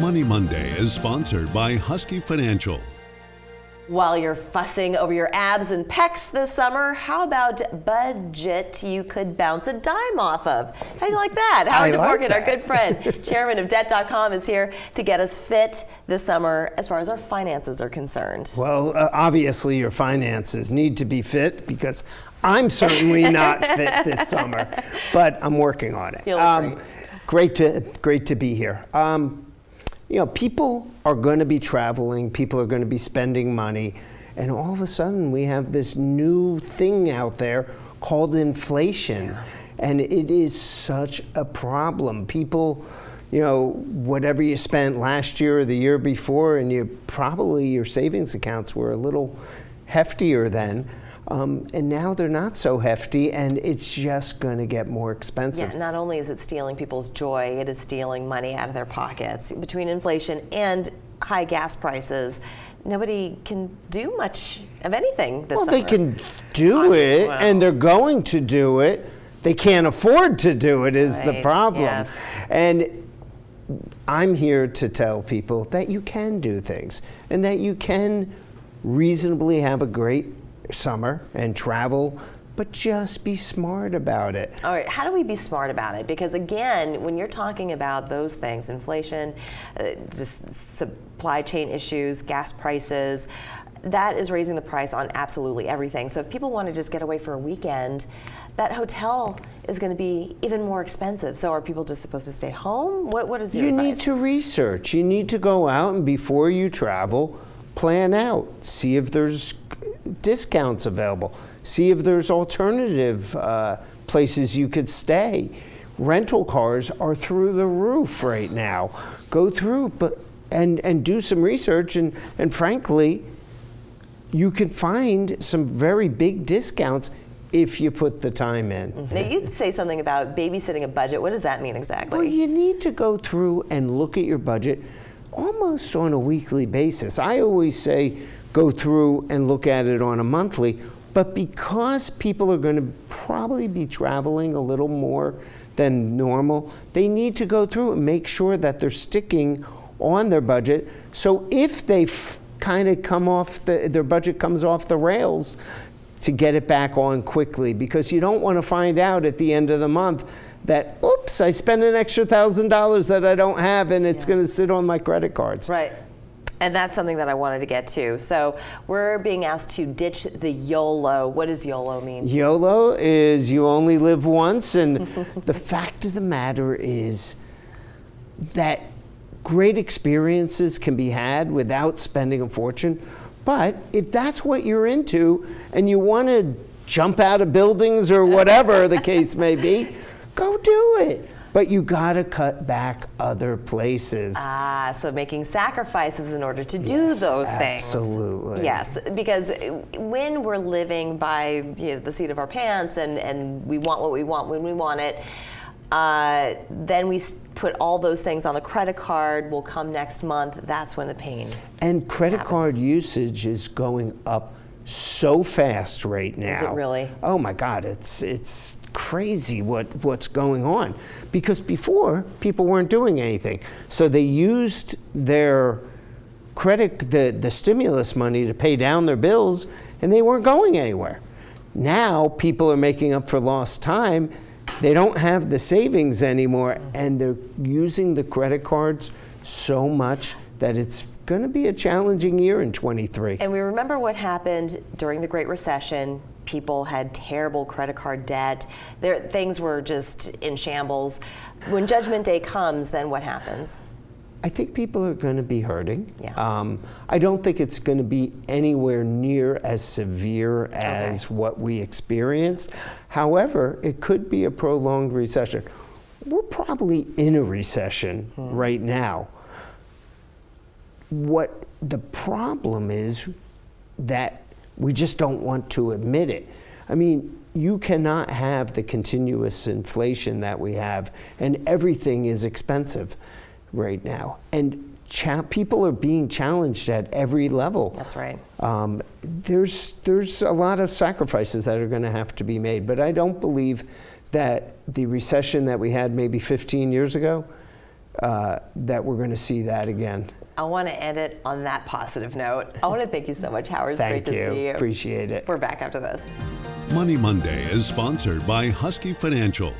Money Monday is sponsored by Husky Financial. While you're fussing over your abs and pecs this summer, how about budget you could bounce a dime off of? How do you like that? Howard Dvorkin, our good friend, chairman of WTAT.com, is here to get us fit this summer as far as our finances are concerned. Well, obviously your finances need to be fit because I'm certainly not fit this summer, but I'm working on it. Great to be here. People are going to be traveling, people are going to be spending money, and all of a sudden we have this new thing out there called inflation. Yeah. And it is such a problem. People, whatever you spent last year or the year before, and your savings accounts were a little heftier then. And now they're not so hefty, and it's just going to get more expensive. Yeah, not only is it stealing people's joy, it is stealing money out of their pockets. Between inflation and high gas prices, nobody can do much of anything this summer. Well, they can do it, and they're going to do it. They can't afford to do it is the problem. Yes. And I'm here to tell people that you can do things, and that you can reasonably have a great summer and travel, but just be smart about it. All right, how do we be smart about it? Because again, when you're talking about those things, inflation, just supply chain issues, gas prices, that is raising the price on absolutely everything. So if people want to just get away for a weekend, that hotel is going to be even more expensive. So are people just supposed to stay home? What is your advice? You need to research. You need to go out, and before you travel, plan out. See if there's discounts available. See if there's alternative places you could stay. Rental cars are through the roof right now. Go through and do some research, and frankly, you can find some very big discounts if you put the time in. Mm-hmm. Now, you say something about babysitting a budget. What does that mean exactly? Well, you need to go through and look at your budget almost on a weekly basis. I always say go through and look at it on a monthly, but because people are going to probably be traveling a little more than normal, they need to go through and make sure that they're sticking on their budget. So if they kind of come off, their budget comes off the rails, to get it back on quickly, because you don't want to find out at the end of the month that, oops, I spent an extra $1,000 that I don't have, and it's going to sit on my credit cards. Right. And that's something that I wanted to get to. So we're being asked to ditch the YOLO. What does YOLO mean? YOLO is you only live once, and the fact of the matter is that great experiences can be had without spending a fortune. But if that's what you're into and you want to jump out of buildings or whatever the case may be, go do it. But you got to cut back other places. So making sacrifices in order to do those things. Absolutely. Yes, because when we're living by the seat of our pants and we want what we want when we want it, then we put all those things on the credit card, will come next month. That's when the pain And credit happens. card usage is going up so fast right now. Is it really? Oh my God, it's crazy what's going on. Because before, people weren't doing anything. So they used their the stimulus money to pay down their bills, and they weren't going anywhere. Now people are making up for lost time. They don't have the savings anymore, and they're using the credit cards so much that it's going to be a challenging year in 23. And we remember what happened during the Great Recession. People had terrible credit card debt. Things were just in shambles. When Judgment Day comes, then what happens? I think people are going to be hurting. Yeah. I don't think it's going to be anywhere near as severe as what we experienced. However, it could be a prolonged recession. We're probably in a recession right now. What the problem is that we just don't want to admit it. I mean, you cannot have the continuous inflation that we have, and everything is expensive right now. And people are being challenged at every level. That's right. There's a lot of sacrifices that are going to have to be made, but I don't believe that the recession that we had maybe 15 years ago that we're going to see that again. I want to end it on that positive note. I want to thank you so much, Howard. It's great to see you. Appreciate it. We're back after this. Money Monday is sponsored by Husky Financial.